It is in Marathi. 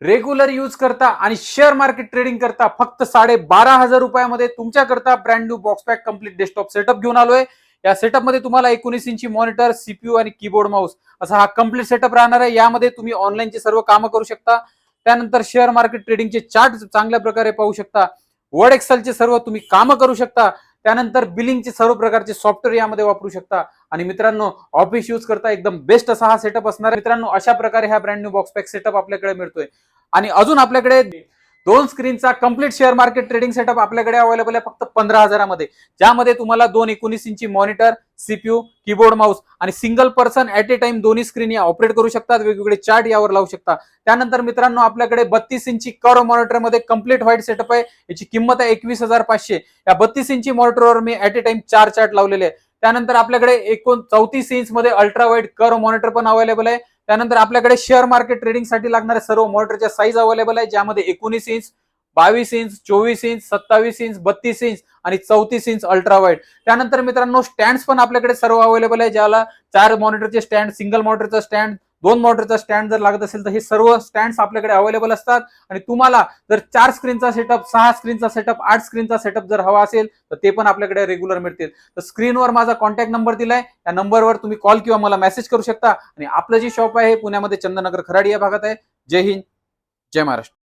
रेग्युलर यूज करता आणि शेअर मार्केट ट्रेडिंग करता फक्त 12,500 रुपयामध्ये तुमच्याकरता brand new box pack complete desktop setup घेऊन आलोय. या सेटअप मध्ये तुम्हाला 19 इंची मॉनिटर, सीपीयू आणि कीबोर्ड माऊस असा हा कम्प्लीट सेटअप राहणार आहे. यामध्ये तुम्ही ऑनलाईनचे सर्व कामं करू शकता. त्यानंतर शेअर मार्केट ट्रेडिंगचे चार्ट चांगल्या प्रकारे पाहू शकता. वर्ड एक्सेलचे सर्व तुम्ही कामं करू शकता. त्यानंतर बिलिंगचे सर्व प्रकारचे सॉफ्टवेअर यामध्ये वापरू शकता. आणि मित्रांनो, ऑफिस यूज करता एकदम बेस्ट असा हा सेटअप असणार आहे. मित्रांनो, अशा प्रकारे हा brand new box pack setup आपल्याकडे मिळतोय. आणि अजून आपल्याकडे 2 स्क्रीनचा complete share market trading setup आपल्याकडे अवेलेबल आहे फक्त 15,000 मध्ये, ज्यामध्ये तुम्हाला 2 19 इंची मॉनिटर, सीपीयू, कीबोर्ड माऊस आणि single person at a time दोन्ही स्क्रीन या ऑपरेट करू शकतात. वेगवेगळे चार्ट यावर लावू शकता. त्यानंतर मित्रांनो, आपल्याकडे 32 इंची कर्व मॉनिटर मध्ये कम्प्लीट व्हाईट सेटअप आहे. याची किंमत आहे 21,500. या 32 इंची मॉनिटरवर मी ऍट ए टाइम 4 चार्ट लावलेले आहे. त्यानंतर आपल्याकडे 34 इंच मध्ये अल्ट्रा वाईड कर्व मॉनिटर पण अवेलेबल आहे. त्यानंतर आपल्याकडे शेअर मार्केट ट्रेडिंग साठी लागणारे सर्व मॉनिटरच्या साईज अवेलेबल आहे, ज्यामध्ये 19 inch, 22 inch, 24 inch, 27 inch, 32 inch आणि 34 इंच अल्ट्रा वाईड. त्यानंतर मित्रांनो, स्टँड पण आपल्याकडे सर्व अवेलेबल आहे, ज्याला 4 मॉनिटरचे स्टँड, सिंगल मॉनिटरचा स्टँड, 2 मॉनिटरचा स्टँड जर लागत असेल तर हे सर्व स्टँड आपल्याकडे अवेलेबल असतात. आणि तुम्हाला जर 4 स्क्रीनचा सेटअप, 6 स्क्रीनचा सेटअप, 8 स्क्रीनचा सेटअप जर हवा असेल तर ते पण आपल्याकडे रेग्युलर मिळतील. तर स्क्रीनवर माझा कॉन्टॅक्ट नंबर दिलाय, या नंबरवर तुम्ही कॉल किंवा मला मेसेज करू शकता. आणि आपलं जे शॉप आहे पुण्यामध्ये चंदननगर खराडी या भागात आहे. जय हिंद, जय महाराष्ट्र.